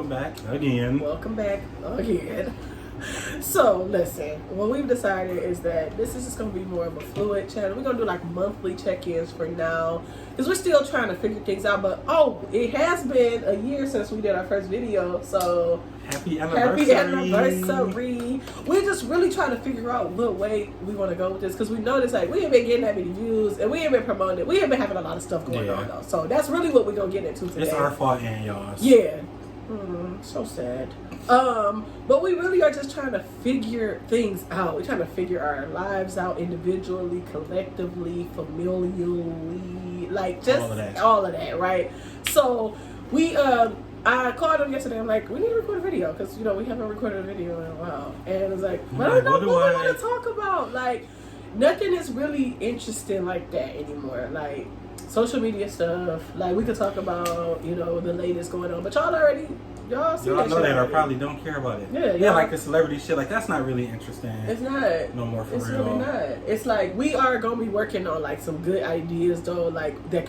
welcome back again. Welcome back again. So, listen, what we've decided is that this is just going to be more of a fluid channel. We're going to do like monthly check-ins for now because we're still trying to figure things out. But, it has been a year since we did our first video. So, happy anniversary. Happy anniversary. We're just really trying to figure out what way we want to go with this because we noticed like we ain't been getting that many views and we ain't been promoting it. We ain't been having a lot of stuff going on though. So, that's really what we're going to get into today. It's our fault and y'all's. Yeah. So sad. But we really are just trying to figure things out. We're trying to figure our lives out individually, collectively, familially, like just all of that, right? So we I called him yesterday. I'm like, we need to record a video because we haven't recorded a video in a while. And I was like, but I don't know what we want to talk about. Like, nothing is really interesting like that anymore. Like social media stuff. Like we could talk about the latest going on, but y'all see y'all that know shit that or already. probably don't care about it. Yeah, like the celebrity shit. Like that's not really interesting. It's not. No more for it's real. It's really not. It's like we are gonna be working on like some good ideas though, like that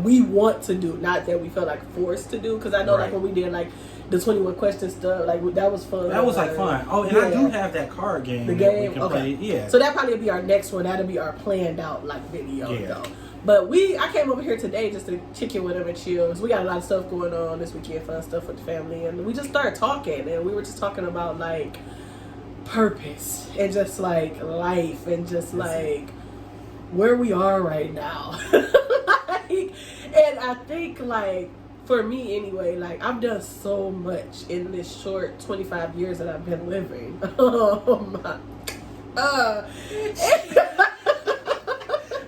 we want to do, not that we feel like forced to do. Because I know like when we did like the 21 question stuff, like that was fun. That was like fun. Oh, and I do have that card game. The game. We can Okay. play. Yeah. So that probably be our next one. That'll be our planned out like video though. But I came over here today just to kick it with him and chill. Cause we got a lot of stuff going on this weekend, fun stuff with the family. And we just started talking. And we were just talking about, like, purpose. And just, like, life. And just, like, where we are right now. And I think, like, for me anyway, like, I've done so much in this short 25 years that I've been living.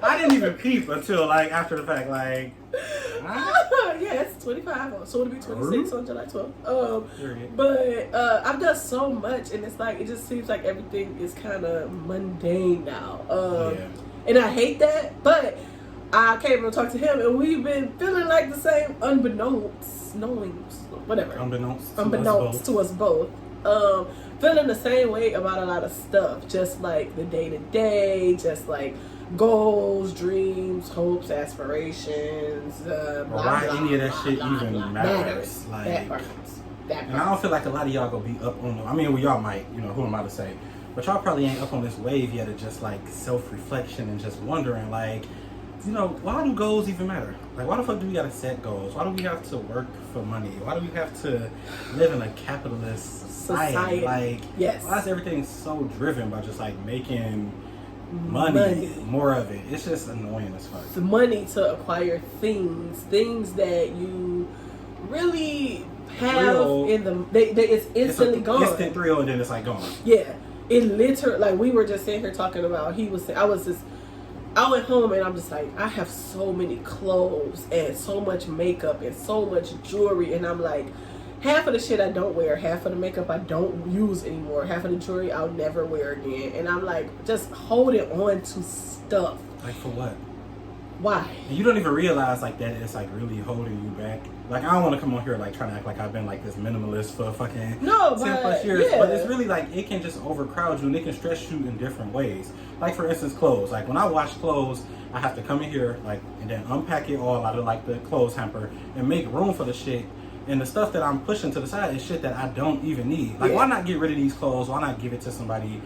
I didn't even peep until like after the fact, like. Yeah, it's 25. So it'll be 26 on July 12th. But I've done so much, and it's like it just seems like everything is kind of mundane now. And I hate that. But I came and talked to him, and we've been feeling like the same, unbeknownst to us both. Feeling the same way about a lot of stuff, just like the day to day, just like goals, dreams, hopes, aspirations. Why any of that shit even matters? Like, that and I don't feel like a lot of y'all gonna be up on. I mean, well, y'all might. Who am I to say? But y'all probably ain't up on this wave yet of just like self-reflection and just wondering, like, why do goals even matter? Like, why the fuck do we gotta set goals? Why do we have to work for money? Why do we have to live in a capitalist society? Like, why is everything so driven by just like making money, more of it? It's just annoying as fuck. The money to acquire things that you really have in them. It's instantly gone. Instant thrill, and then it's like gone. Yeah, it literally. Like we were just sitting here talking about. I went home and I'm just like, I have so many clothes and so much makeup and so much jewelry, and I'm like, half of the shit I don't wear, half of the makeup I don't use anymore, half of the jewelry I'll never wear again, and I'm like, just holding on to stuff. Like for what? Why? And you don't even realize like that it's like really holding you back. Like I don't want to come on here like trying to act like I've been like this minimalist for fucking 10+ years, but it's really like it can just overcrowd you and it can stress you in different ways. Like for instance, clothes. Like when I wash clothes, I have to come in here like and then unpack it all out of like the clothes hamper and make room for the shit. And the stuff that I'm pushing to the side is shit that I don't even need. Like, why not get rid of these clothes? Why not give it to somebody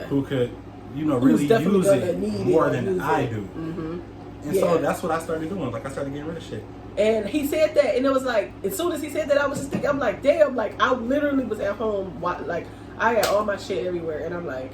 who could, really use it more than I do? Mm-hmm. And so that's what I started doing. Like, I started getting rid of shit. And he said that, and it was like, as soon as he said that, I was just thinking, I'm like, damn, like, I literally was at home, like, I got all my shit everywhere, and I'm like,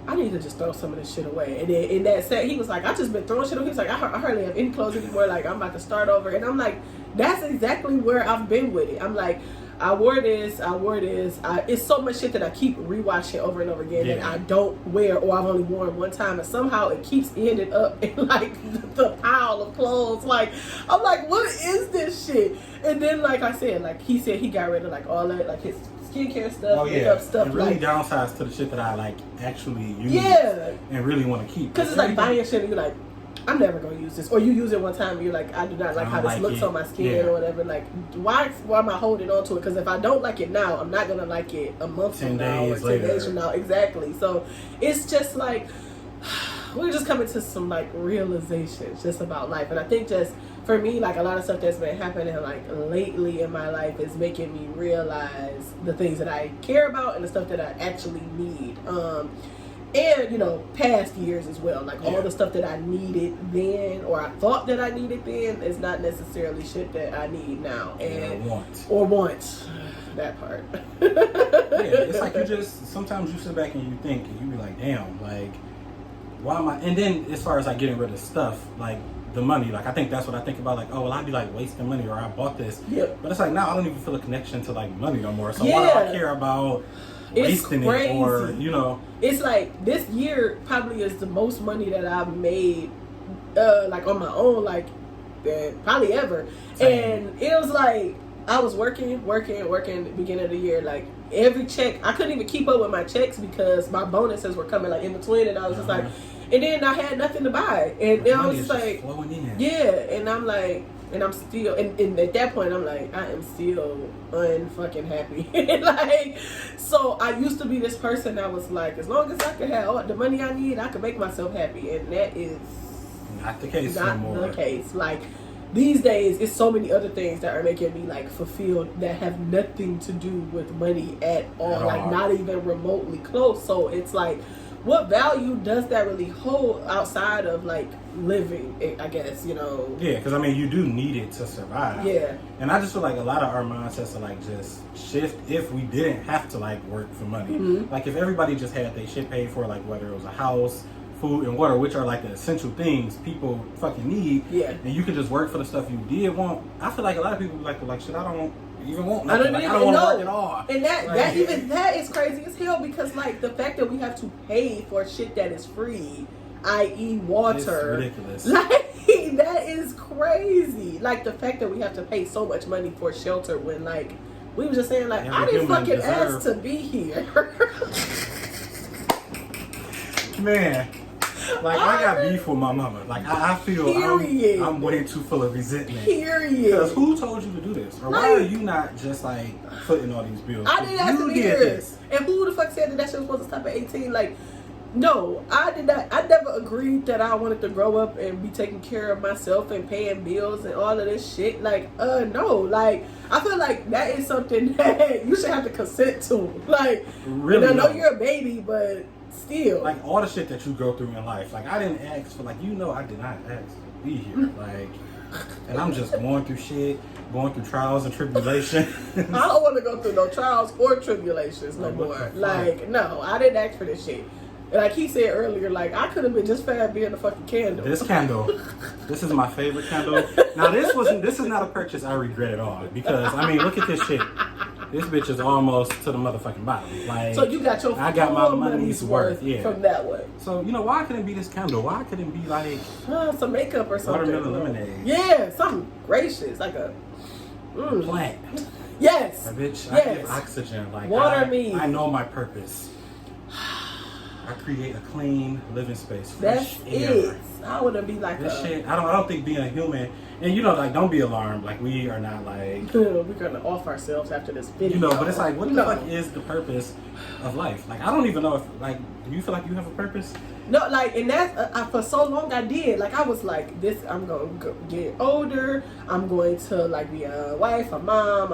I need to just throw some of this shit away. And then in that set, he was like, I just been throwing shit away. He was like, I hardly have any clothes anymore. Like, I'm about to start over. And I'm like, that's exactly where I've been with it. I'm like, I wore this. It's so much shit that I keep rewashing over and over again that I don't wear, or I've only worn one time. And somehow it keeps ending up in, like, the pile of clothes. Like, I'm like, what is this shit? And then, like I said, like, he said he got rid of, like, all that, like, his skincare stuff, makeup stuff. And really like, downsize to the shit that I like actually use and really want to keep. Because it's like buying shit and you're like, I'm never going to use this. Or you use it one time and you're like, I do not like how this looks on my skin or whatever. Like, why am I holding on to it? Because if I don't like it now, I'm not going to like it a month from now or 10 days from now. Exactly. So it's just like, we're just coming to some like realizations just about life. And I think just for me, like a lot of stuff that's been happening like lately in my life is making me realize the things that I care about and the stuff that I actually need. And, you know, past years as well. Like, all the stuff that I needed then, or I thought that I needed then, is not necessarily shit that I need now. And or want. That part. It's like you just, sometimes you sit back and you think, and you be like, damn, like, why am I? And then, as far as, like, getting rid of stuff, like, the money, like, I think that's what I think about, like, oh, well, I'd be, like, wasting money, or I bought this. Yep. But it's like, now I don't even feel a connection to, like, money no more. So why do I care about wasting it, or, you know? It's like, this year probably is the most money that I've made, like, on my own, like, probably ever. Same. And it was like, I was working the beginning of the year, like, every check, I couldn't even keep up with my checks because my bonuses were coming, like, in between, and I was just like, and then I had nothing to buy, and I was like, and I'm like, and I'm still, and at that point, I'm like, I am still unfucking happy. Like, so I used to be this person that was like, as long as I could have all the money I need, I could make myself happy. And that is not the case anymore. Not the case. Like, these days, it's so many other things that are making me, like, fulfilled that have nothing to do with money at all. Like, not even remotely close. So it's like, what value does that really hold outside of, like, living, I guess, you know? Yeah, because, I mean, you do need it to survive. Yeah. And I just feel like a lot of our mindsets are, like, just shift if we didn't have to, like, work for money. Mm-hmm. Like, if everybody just had their shit paid for, like, whether it was a house, food, and water, which are, like, the essential things people fucking need. Yeah. And you could just work for the stuff you did want. I feel like a lot of people be like, shit, I don't even want nothing. I don't want to work at all. And that is crazy as hell, because, like, the fact that we have to pay for shit that is free, i.e. water. It's ridiculous. Like, that is crazy. Like, the fact that we have to pay so much money for shelter when, like, we were just saying, like, I didn't fucking ask to be here. Man. Like, I got beef with my mama. Like, I feel I'm way too full of resentment. Period. Because who told you to do this? Or why are you not just, like, footing all these bills? I didn't ask to be here. And who the fuck said that shit was supposed to stop at 18? Like, no, I did not. I never agreed that I wanted to grow up and be taking care of myself and paying bills and all of this shit. Like, no. Like, I feel like that is something that you should have to consent to. Like, really, and I know you're a baby, but still, like, all the shit that you go through in life, like, I didn't ask for, like, you know, I did not ask to be here, like, and I'm just going through shit, going through trials and tribulations. I don't want to go through no trials or tribulations no more. Like, no, I didn't ask for this shit. Like he said earlier, like, I could have been just fat being a fucking candle. This candle, this is my favorite candle. Now, this is not a purchase I regret at all, because, I mean, look at this shit. This bitch is almost to the motherfucking bottom. Like, so you got your I got my money's worth from that one. So, you know, why couldn't it be this candle? Why couldn't it be like some makeup or something? Watermelon lemonade. Yeah, something gracious, like a plant. Yes. Bitch, I give oxygen. Like, I know my purpose. I create a clean living space. Fresh air. I wouldn't be like this shit. I don't think being a human, and, you know, like, don't be alarmed. Like, we are not like we're gonna off ourselves after this video. You know, but it's like, what the fuck is the purpose of life? Like, I don't even know if, like, do you feel like you have a purpose? No, like, and that's for so long I did. Like, I was like, this, I'm gonna get older. I'm going to, like, be a wife, a mom.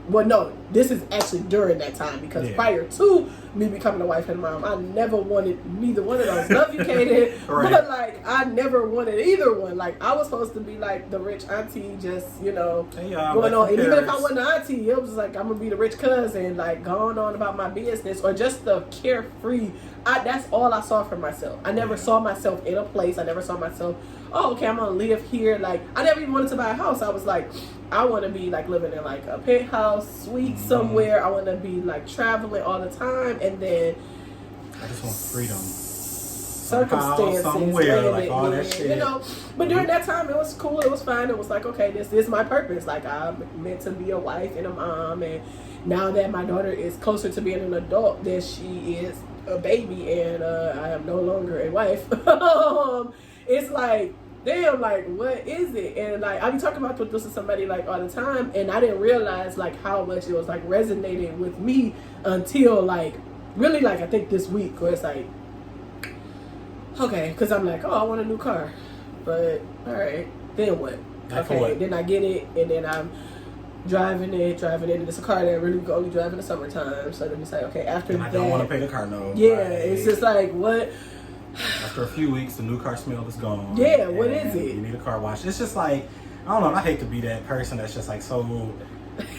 Well, no, this is actually during that time, because prior to me becoming a wife and a mom, I never wanted neither one of those. Love you, Katie. Right. But, like, I never wanted either one. Like, I was supposed to be like the rich auntie, just, you know, going on. And even if I wasn't an auntie, it was like, I'm gonna be the rich cousin, like, going on about my business, or just the carefree. That's all I saw for myself. I never saw myself in a place. I never saw myself, oh, okay, I'm gonna live here. Like, I never even wanted to buy a house. I was like, I want to be, like, living in, like, a penthouse suite somewhere. I want to be, like, traveling all the time, and then I just want freedom. Circumstances somewhere, like, all that shit. You know, but during that time, it was cool. It was fine. It was like, okay, this is my purpose. Like, I'm meant to be a wife and a mom, and now that my daughter is closer to being an adult than she is a baby, and I am no longer a wife. It's like, damn, like, what is it? And, like, I be talking about this with somebody, like, all the time, and I didn't realize, like, how much it was, like, resonating with me until, like, really, like, I think this week, where it's like, okay, because I'm like, oh, I want a new car, but all right, then what? Okay, then I get it, and then I'm driving it, and it's a car that I really only drive in the summertime. So then it's like, okay, after and that, I don't want to pay the car note. Yeah, it's just like, what? After a few weeks, the new car smell is gone. Yeah, what is it? You need a car wash. It's just like, I don't know. I hate to be that person that's just like so.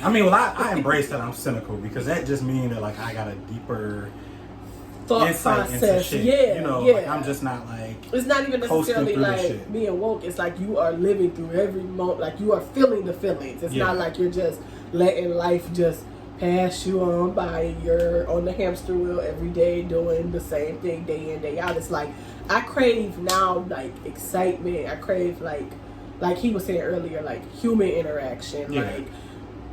I mean, well, I embrace that I'm cynical because that just means that like I got a deeper thought insight process. into shit. Yeah, you know, yeah. like I'm just not like. It's not even necessarily like being woke. It's like you are living through every moment. Like you are feeling the feelings. It's not like you're just letting life just pass you on by. You're on the hamster wheel every day doing the same thing day in, day out. It's like I crave now like excitement. I crave like he was saying earlier, like human interaction, like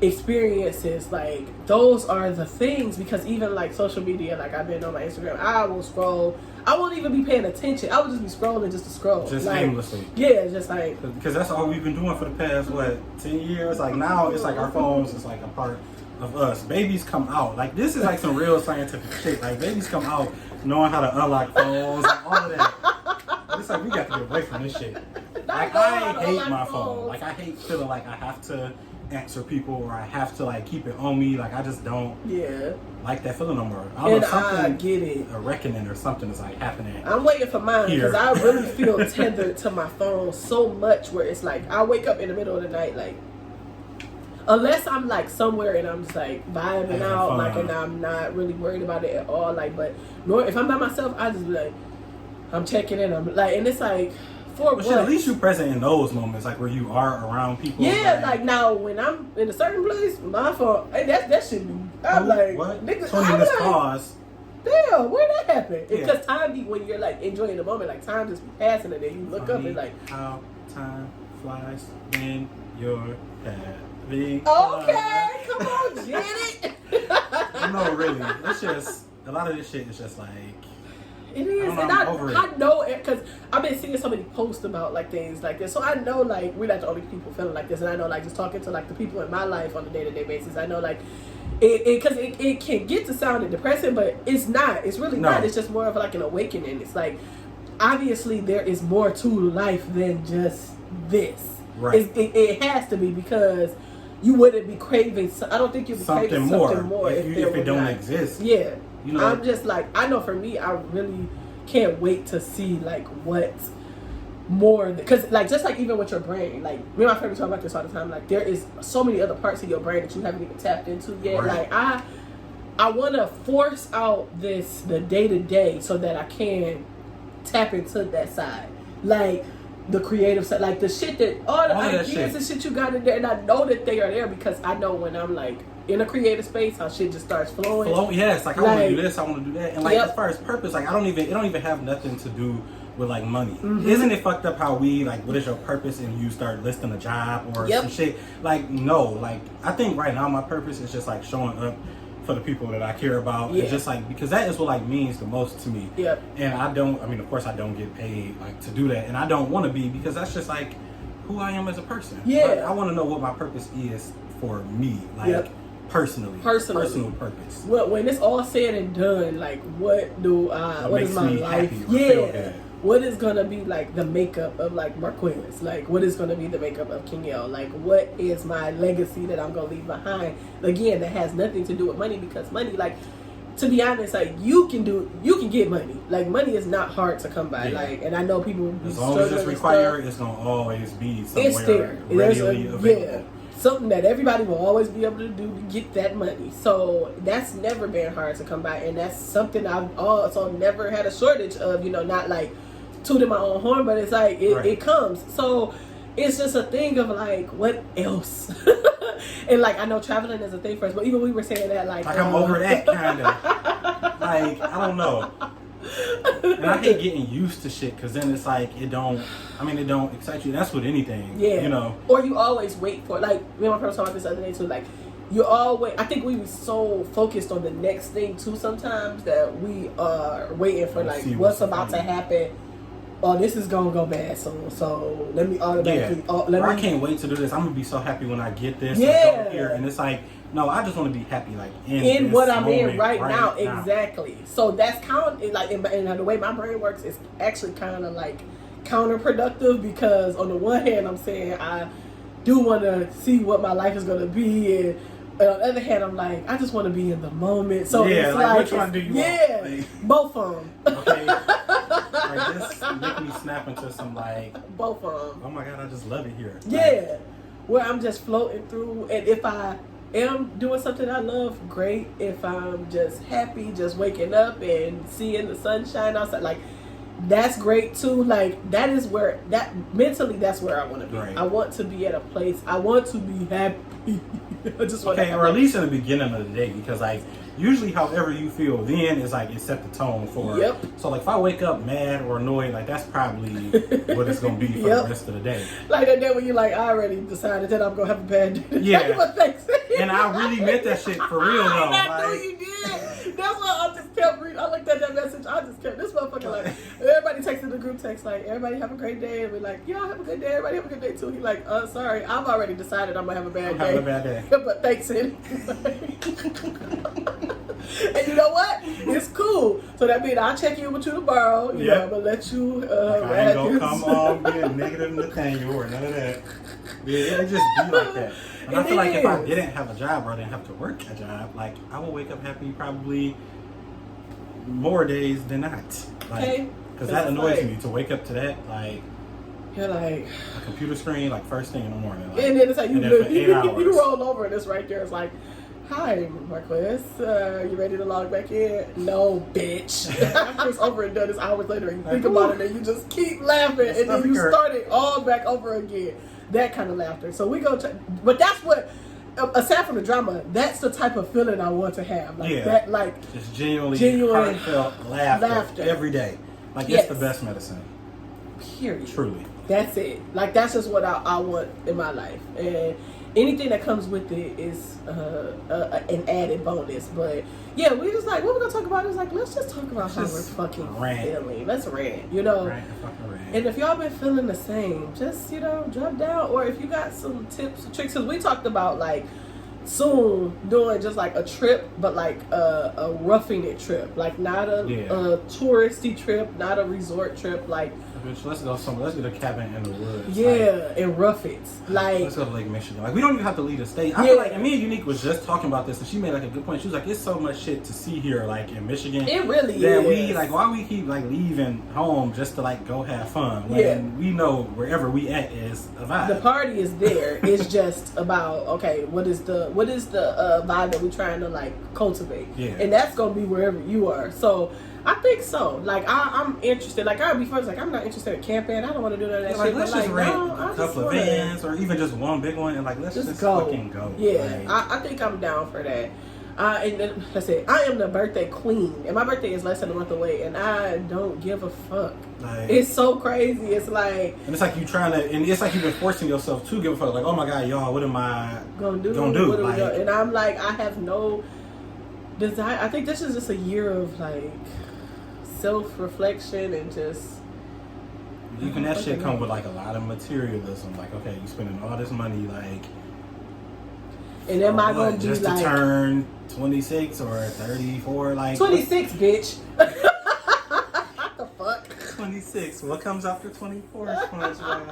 experiences, like those are the things. Because even like social media, like I've been on my Instagram, I will scroll. I won't even be paying attention. I would just be scrolling just to scroll. Just like, aimlessly. Yeah, just like. Because that's all we've been doing for the past, 10 years? Like now it's like our phones is like a part of us. Babies come out. Like this is like some real scientific shit. Like babies come out knowing how to unlock phones and all of that. It's like we got to get away from this shit. Like I hate my phone. Like I hate feeling like I have to answer people or I have to like keep it on me. Like I just don't like that feeling no more. I don't know, I get it. A reckoning or something is like happening. I'm waiting for mine because I really feel tethered to my phone so much where it's like I wake up in the middle of the night like, unless I'm like somewhere and I'm just like vibing out like, and I'm not really worried about it at all. Like, but if I'm by myself, I just be like, I'm checking in. I'm like, and it's like. But at least you're present in those moments, like where you are around people. Yeah, like now when I'm in a certain place, my phone, hey, that should be. I'm like, what? Nigga, 20 minutes pause. Damn, where'd that happen? Because time be when you're like enjoying the moment, like time just be passing, and then you look up and like how time flies when you're having okay, come on, Janet. No, really, it's just a lot of this shit is just like. It is, and I know it because I've been seeing so many posts about like things like this, so I know like we're not the only people feeling like this, and I know like just talking to like the people in my life on a day-to-day basis, I know like it can get to sounding depressing, but it's not. It's really not. It's just more of like an awakening. It's like obviously there is more to life than just this. Right. It has to be because you wouldn't be craving. I don't think you'd be craving something more if it don't exist. Yeah. You know, I'm just like, I know for me, I really can't wait to see like what's more, because like just like even with your brain, like me and my friend talk about this all the time, like there is so many other parts of your brain that you haven't even tapped into yet. Right. Like I want to force out the day to day so that I can tap into that side, like the creative side, like the shit that all the ideas and shit you got in there, and I know that they are there because I know when I'm like in a creative space, how shit just starts flowing. Yes, like I want to do this, I want to do that, and like as far as purpose, like it don't even have nothing to do with like money. Mm-hmm. Isn't it fucked up how we like, what is your purpose, and you start listing a job or some shit? Like no, like I think right now my purpose is just like showing up for the people that I care about, and just like because that is what like means the most to me. Yep. And of course I don't get paid like to do that, and I don't want to be, because that's just like who I am as a person. Yeah. Like, I want to know what my purpose is for me, like. Personal purpose. Well, when it's all said and done, like what is my life? What is gonna be like the makeup of like Marquez? Like what is gonna be the makeup of Kingel? Like what is my legacy that I'm gonna leave behind? Again, that has nothing to do with money, because money, like to be honest, like you can get money. Like money is not hard to come by. Like, and I know people as long as it's required, it's gonna always be somewhere readily available. Something that everybody will always be able to do to get that money. So that's never been hard to come by, and that's something I've also never had a shortage of, you know, not like tooting my own horn, but it's like it comes. So it's just a thing of like, what else? And like I know traveling is a thing for us, but even we were saying that like I'm over that kind of like, I don't know. And I hate getting used to shit, because then it's like it don't excite you. That's with anything, you know. Or you always wait for, like me and my friend was talking about this the other day too, like you always, I think we were so focused on the next thing too sometimes that we are waiting for like what's about to happen. Oh, this is gonna go bad soon, so let me automatically I can't wait to do this. I'm gonna be so happy when I get this here, and it's like, no, I just want to be happy, like in what I'm in right now. Exactly. So that's kind of like, and the way my brain works is actually kind of like counterproductive, because on the one hand, I'm saying do want to see what my life is going to be. And on the other hand, I'm like, I just want to be in the moment. So yeah, it's like which one do you want? Yeah, both of them. Okay. Like this make me snap into some like both of them. Oh my God, I just love it here. Yeah, like, where I'm just floating through, and if I am doing something I love, great. If I'm just happy, just waking up and seeing the sunshine outside, like that's great too. Like that is where mentally that's where I want to be. Right. I want to be at a place. I want to be happy. I just want or at least in the beginning of the day, because like usually however you feel then is like it set the tone for. Yep. So like if I wake up mad or annoyed, like that's probably what it's gonna be for the rest of the day. Like that day when you're like, I already decided that I'm gonna have a bad day. Yeah. And I really meant that shit for real though. I know you did. That's why I just kept reading. I looked at that message. I just kept this motherfucker like everybody texting the group text like everybody have a great day, and we're like, y'all have a good day. Everybody have a good day too. He like, sorry, I've already decided I'm gonna have a bad day. Having a bad day. But thanks anyway. And you know what? It's cool. So that means I'll check in with you tomorrow. You know, I'm gonna let you. I ain't gonna come on being negative Nathaniel or none of that. Yeah, it just be like that. And I feel like if I didn't have a job or I didn't have to work a job, like I would wake up happy probably more days than not. Like, because that annoys me to wake up to that. Like, you're like a computer screen, like first thing in the morning. Like, and then it's like you roll over and it's right there. It's like, hi, Marquez. You ready to log back in? No, bitch. It's over and done. It's hours later, and you think about it, and you just keep laughing, and then you start it all back over again. That kind of laughter. So we go, but that's what. Aside from the drama, that's the type of feeling I want to have. Like that, like just genuine heartfelt laughter every day. Like it's the best medicine. Period. Truly. That's it. Like that's just what I want in my life, and anything that comes with it is an added bonus. But yeah, we just like what we're gonna talk about is like let's just talk about how we're fucking feeling. Let's rant, you know. And if y'all been feeling the same, just drop down, or if you got some tips or tricks, because we talked about like soon doing just like a trip, but like a roughing it trip, like not a touristy trip, not a resort trip, like. Let's get a cabin in the woods. Yeah, and rough it. Like let's go to Lake Michigan. Like we don't even have to leave the state. I feel like, and me and Unique was just talking about this, and she made like a good point. She was like, "It's so much shit to see here, like in Michigan. It really that is. We like why we keep like leaving home just to like go have fun. When we know wherever we at is a vibe. The party is there. It's just about what is the vibe that we're trying to like cultivate. Yeah, and that's gonna be wherever you are. So. I think so. Like I'm interested. Like I'll be first. Like I'm not interested in camping. I don't want to do none of that shit. Let's just rent a couple of vans or even just one big one and like let's just fucking go. Yeah, like, I think I'm down for that. And then let's say I am the birthday queen, and my birthday is less than a month away, and I don't give a fuck. Like, it's so crazy. It's like, and it's like you trying to, and it's like you've been forcing yourself to give a fuck. Like, oh my God, y'all, what am I gonna do? Like, and I'm like, I have no desire. I think this is just a year of like. Self-reflection and just that shit come with like a lot of materialism. Like, okay, you spending all this money, like, and am I gonna just be to turn 26 or 34? Like 26, bitch. What the fuck? 26. What comes after 24? 21.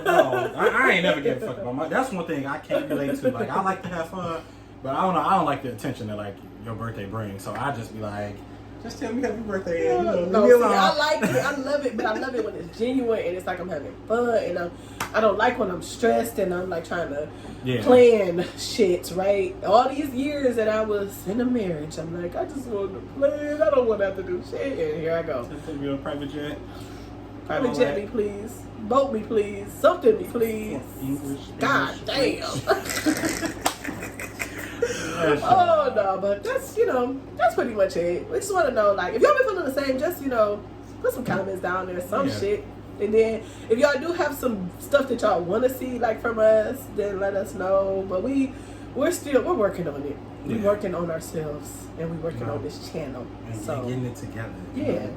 No, I ain't never give a fuck about my. That's one thing I can't relate to. Like, I like to have fun. But I don't like the attention that like your birthday brings. So I just be like, just tell me happy birthday. And, leave me alone. I like it. I love it. But I love it when it's genuine and it's like I'm having fun. And I don't like when I'm stressed and I'm like trying to plan shit, right? All these years that I was in a marriage, I'm like, I just want to plan. I don't want to have to do shit. And here I go. Take me on a private jet. Private jet me, please. Boat me, please. Something me, please. English. God damn. Oh no, but that's that's pretty much it. We just want to know, like, if y'all been feeling the same, just put some comments down there, some shit, and then if y'all do have some stuff that y'all want to see like from us, then let us know. But we're working on it. We're working on ourselves, and we're working on this channel. And so getting it together. Yeah,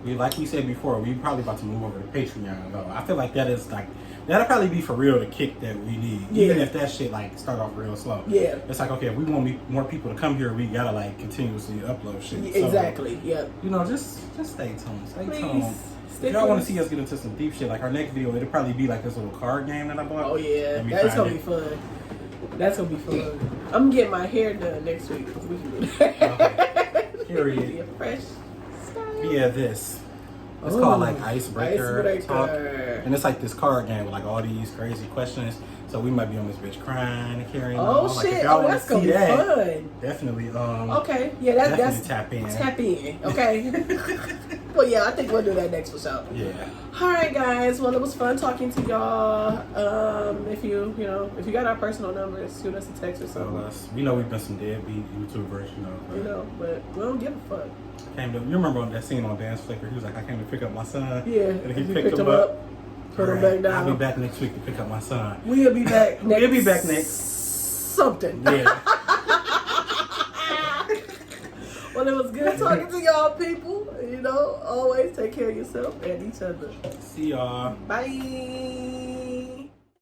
We like we said before, we probably about to move over to Patreon though. I feel like that is like. That'll probably be for real the kick that we need. Even if that shit like start off real slow. Yeah. It's like, okay, if we want more people to come here, we gotta like continuously upload shit. Exactly. So, just stay tuned. Stay tuned. If y'all want to see us get into some deep shit, like our next video, it'll probably be like this little card game that I bought. Oh yeah, that's gonna be fun. That's gonna be fun. I'm getting my hair done next week. We can do that. Okay. Period. A fresh style. Yeah, this. It's called like Icebreaker Talk. And it's like this card game with like all these crazy questions. So we might be on this bitch crying and carrying on. Oh Like, shit! if y'all want That's to gonna see be that, fun. Definitely. Okay. Yeah, that's tap in. Tap in. Okay. Well, yeah, I think we'll do that next for sure. Yeah. All right, guys. Well, it was fun talking to y'all. If you got our personal numbers, shoot us a text or something. We know we've been some deadbeat YouTubers, But we don't give a fuck. You remember on that scene on Dance Flicker? He was like, I came to pick up my son. Yeah. And he picked him up. Put him back down. I'll be back next week to pick up my son. We'll be back next. We'll be back next. Something. Yeah. Well, it was good talking to y'all people. Always take care of yourself and each other. See y'all. Bye.